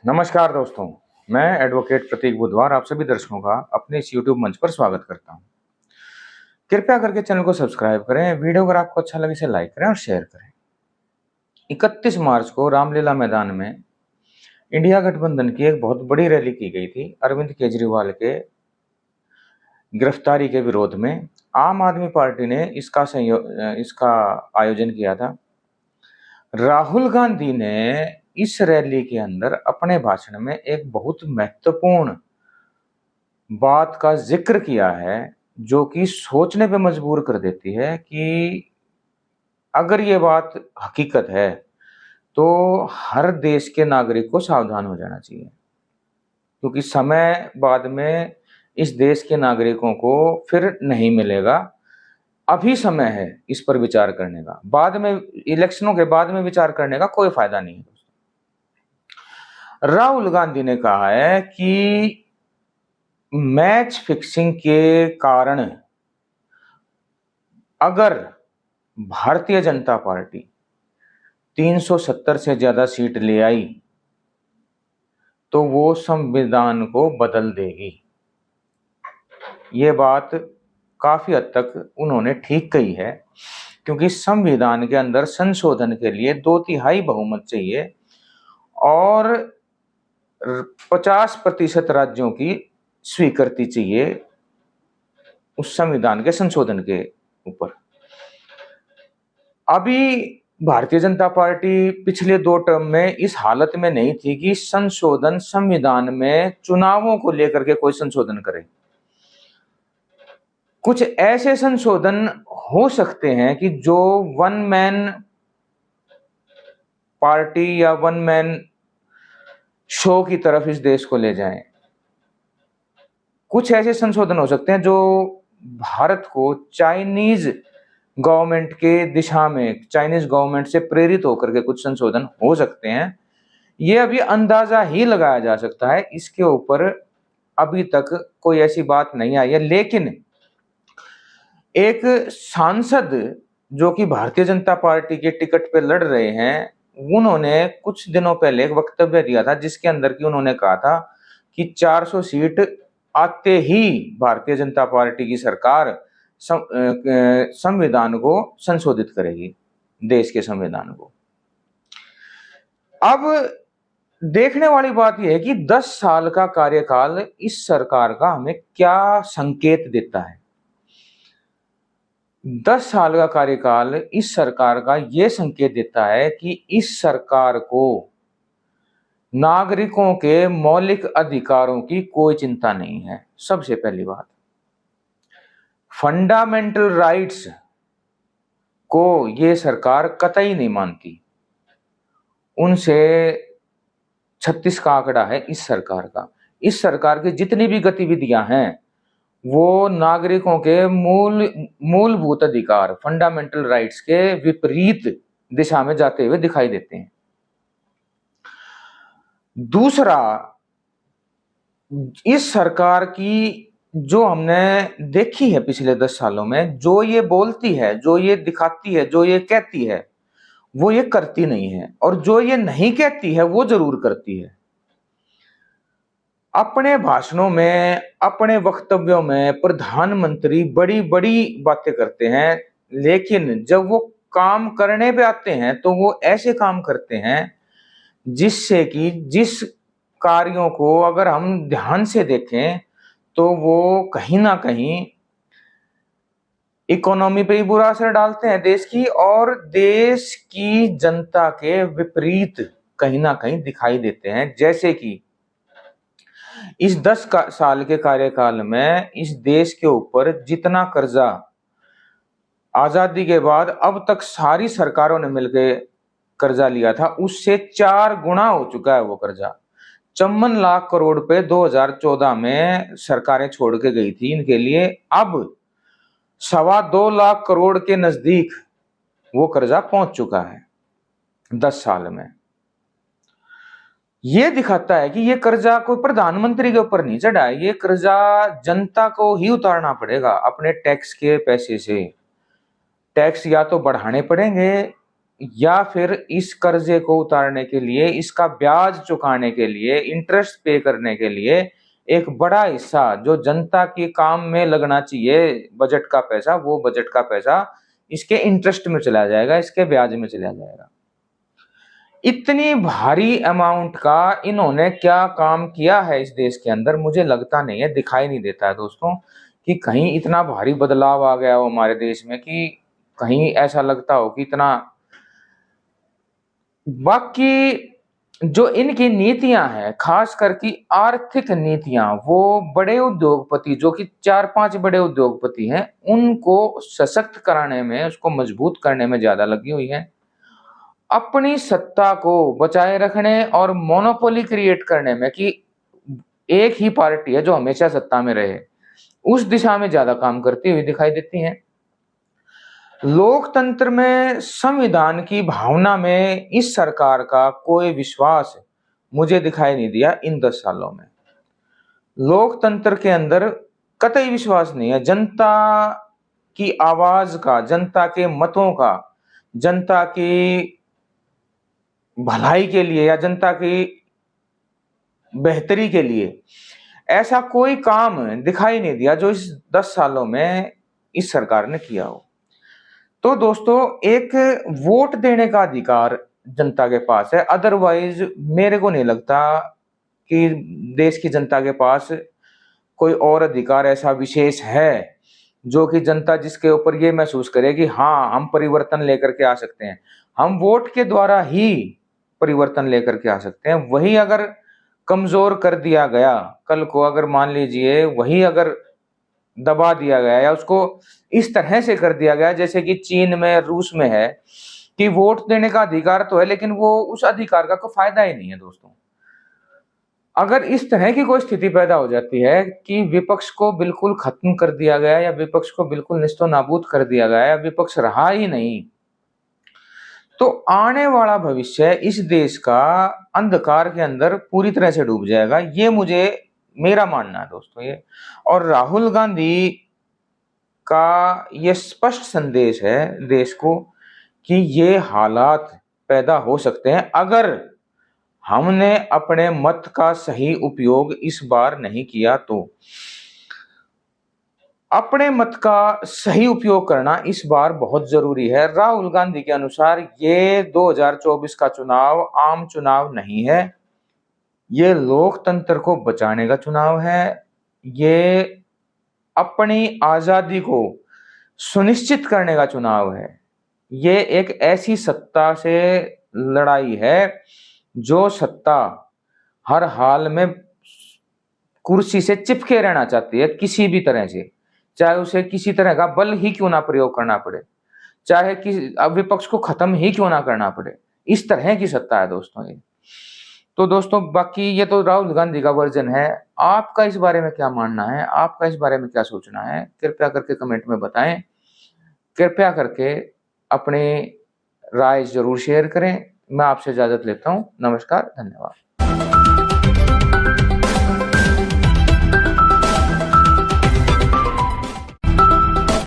नमस्कार दोस्तों, मैं एडवोकेट प्रतीक बुधवार आप सभी दर्शकों का अपने इस यूट्यूब मंच पर स्वागत करता हूं। कृपया करके चैनल को सब्सक्राइब करें, वीडियो अगर आपको अच्छा लगे इसे लाइक करें और शेयर करें। 31 मार्च को रामलीला मैदान में इंडिया गठबंधन की एक बहुत बड़ी रैली की गई थी। अरविंद केजरीवाल के गिरफ्तारी के विरोध में आम आदमी पार्टी ने इसका आयोजन किया था। राहुल गांधी ने इस रैली के अंदर अपने भाषण में एक बहुत महत्वपूर्ण बात का जिक्र किया है, जो कि सोचने पे मजबूर कर देती है कि अगर ये बात हकीकत है तो हर देश के नागरिक को सावधान हो जाना चाहिए, क्योंकि समय बाद में इस देश के नागरिकों को फिर नहीं मिलेगा। अभी समय है इस पर विचार करने का, बाद में इलेक्शनों के बाद में विचार करने का कोई फायदा नहीं है। राहुल गांधी ने कहा है कि मैच फिक्सिंग के कारण अगर भारतीय जनता पार्टी 370 से ज्यादा सीट ले आई तो वो संविधान को बदल देगी। ये बात काफी हद तक उन्होंने ठीक कही है, क्योंकि संविधान के अंदर संशोधन के लिए 2/3 बहुमत चाहिए और 50% राज्यों की स्वीकृति चाहिए उस संविधान के संशोधन के ऊपर। अभी भारतीय जनता पार्टी पिछले 2 टर्म में इस हालत में नहीं थी कि संविधान में चुनावों को लेकर के कोई संशोधन करे। कुछ ऐसे संशोधन हो सकते हैं कि जो वन मैन पार्टी या वन मैन शो की तरफ इस देश को ले जाएं। कुछ ऐसे संशोधन हो सकते हैं जो भारत को चाइनीज गवर्नमेंट के दिशा में, चाइनीज गवर्नमेंट से प्रेरित होकर के कुछ संशोधन हो सकते हैं। ये अभी अंदाजा ही लगाया जा सकता है, इसके ऊपर अभी तक कोई ऐसी बात नहीं आई है। लेकिन एक सांसद जो कि भारतीय जनता पार्टी के टिकट पे लड़ रहे हैं, उन्होंने कुछ दिनों पहले एक वक्तव्य दिया था जिसके अंदर की उन्होंने कहा था कि 400 सीट आते ही भारतीय जनता पार्टी की सरकार संविधान को संशोधित करेगी, देश के संविधान को। अब देखने वाली बात यह है कि 10 साल का कार्यकाल इस सरकार का हमें क्या संकेत देता है। 10 साल का कार्यकाल इस सरकार का यह संकेत देता है कि इस सरकार को नागरिकों के मौलिक अधिकारों की कोई चिंता नहीं है। सबसे पहली बात, फंडामेंटल राइट्स को यह सरकार कतई नहीं मानती। उनसे 36 का आंकड़ा है इस सरकार का। इस सरकार की जितनी भी गतिविधियां हैं वो नागरिकों के मूलभूत अधिकार, फंडामेंटल राइट्स के विपरीत दिशा में जाते हुए दिखाई देते हैं। दूसरा, इस सरकार की जो हमने देखी है पिछले 10 सालों में, जो ये बोलती है, जो ये दिखाती है, जो ये कहती है, वो ये करती नहीं है, और जो ये नहीं कहती है वो जरूर करती है। अपने भाषणों में, अपने वक्तव्यों में प्रधानमंत्री बड़ी बड़ी बातें करते हैं, लेकिन जब वो काम करने पे आते हैं तो वो ऐसे काम करते हैं जिससे कि जिस कार्यों को अगर हम ध्यान से देखें तो वो कहीं ना कहीं इकोनॉमी पे ही बुरा असर डालते हैं देश की, और देश की जनता के विपरीत कहीं ना कहीं दिखाई देते हैं। जैसे कि इस 10 साल के कार्यकाल में इस देश के ऊपर जितना कर्जा आजादी के बाद अब तक सारी सरकारों ने मिलकर कर्जा लिया था, उससे 4 गुना हो चुका है वो कर्जा। 54 लाख करोड़ पे 2014 में सरकारें छोड़ के गई थी इनके लिए, अब 2.25 लाख करोड़ के नजदीक वो कर्जा पहुंच चुका है 10 साल में। ये दिखाता है कि ये कर्जा कोई प्रधानमंत्री के ऊपर नहीं चढ़ा है, ये कर्जा जनता को ही उतारना पड़ेगा अपने टैक्स के पैसे से। टैक्स या तो बढ़ाने पड़ेंगे या फिर इस कर्जे को उतारने के लिए, इसका ब्याज चुकाने के लिए, इंटरेस्ट पे करने के लिए एक बड़ा हिस्सा जो जनता के काम में लगना चाहिए बजट का पैसा, वो बजट का पैसा इसके इंटरेस्ट में चला जाएगा, इसके ब्याज में चला जाएगा। इतनी भारी अमाउंट का इन्होंने क्या काम किया है इस देश के अंदर, मुझे लगता नहीं है, दिखाई नहीं देता है दोस्तों कि कहीं इतना भारी बदलाव आ गया हो हमारे देश में कि कहीं ऐसा लगता हो कि इतना। बाकी जो इनकी नीतियां हैं, खास करके आर्थिक नीतियां, वो बड़े उद्योगपति जो कि 4-5 बड़े उद्योगपति हैं, उनको सशक्त कराने में, उसको मजबूत करने में ज्यादा लगी हुई है। अपनी सत्ता को बचाए रखने और मोनोपोली क्रिएट करने में कि एक ही पार्टी है जो हमेशा सत्ता में रहे, उस दिशा में ज्यादा काम करती हुई दिखाई देती हैं। लोकतंत्र में, संविधान की भावना में इस सरकार का कोई विश्वास मुझे दिखाई नहीं दिया इन 10 सालों में। लोकतंत्र के अंदर कतई विश्वास नहीं है। जनता की आवाज का, जनता के मतों का, जनता की भलाई के लिए या जनता की बेहतरी के लिए ऐसा कोई काम दिखाई नहीं दिया जो इस 10 सालों में इस सरकार ने किया हो। तो दोस्तों, एक वोट देने का अधिकार जनता के पास है, अदरवाइज मेरे को नहीं लगता कि देश की जनता के पास कोई और अधिकार ऐसा विशेष है जो कि जनता जिसके ऊपर ये महसूस करे कि हाँ, हम परिवर्तन लेकर के आ सकते हैं। हम वोट के द्वारा ही परिवर्तन लेकर के आ सकते हैं। वही अगर कमजोर कर दिया गया, कल को अगर मान लीजिए वही अगर दबा दिया गया या उसको इस तरह से कर दिया गया जैसे कि चीन में, रूस में है कि वोट देने का अधिकार तो है लेकिन वो उस अधिकार का कोई फायदा ही नहीं है दोस्तों। अगर इस तरह की कोई स्थिति पैदा हो जाती है कि विपक्ष को बिल्कुल खत्म कर दिया गया या विपक्ष को बिल्कुल निस्तो नाबूद कर दिया गया या विपक्ष रहा ही नहीं, तो आने वाला भविष्य इस देश का अंधकार के अंदर पूरी तरह से डूब जाएगा। ये मेरा मानना है दोस्तों ये। और राहुल गांधी का ये स्पष्ट संदेश है देश को कि ये हालात पैदा हो सकते हैं अगर हमने अपने मत का सही उपयोग इस बार नहीं किया तो। अपने मत का सही उपयोग करना इस बार बहुत जरूरी है। राहुल गांधी के अनुसार ये 2024 का चुनाव आम चुनाव नहीं है, ये लोकतंत्र को बचाने का चुनाव है। ये अपनी आजादी को सुनिश्चित करने का चुनाव है। ये एक ऐसी सत्ता से लड़ाई है जो सत्ता हर हाल में कुर्सी से चिपके रहना चाहती है किसी भी तरह से, चाहे उसे किसी तरह का बल ही क्यों ना प्रयोग करना पड़े, चाहे किसी विपक्ष को खत्म ही क्यों ना करना पड़े। इस तरह की सत्ता है दोस्तों ये। तो दोस्तों, बाकी ये तो राहुल गांधी का वर्जन है। आपका इस बारे में क्या मानना है, आपका इस बारे में क्या सोचना है, कृपया करके कमेंट में बताएं। कृपया करके अपनी राय जरूर शेयर करें। मैं आपसे इजाजत लेता हूं। नमस्कार, धन्यवाद।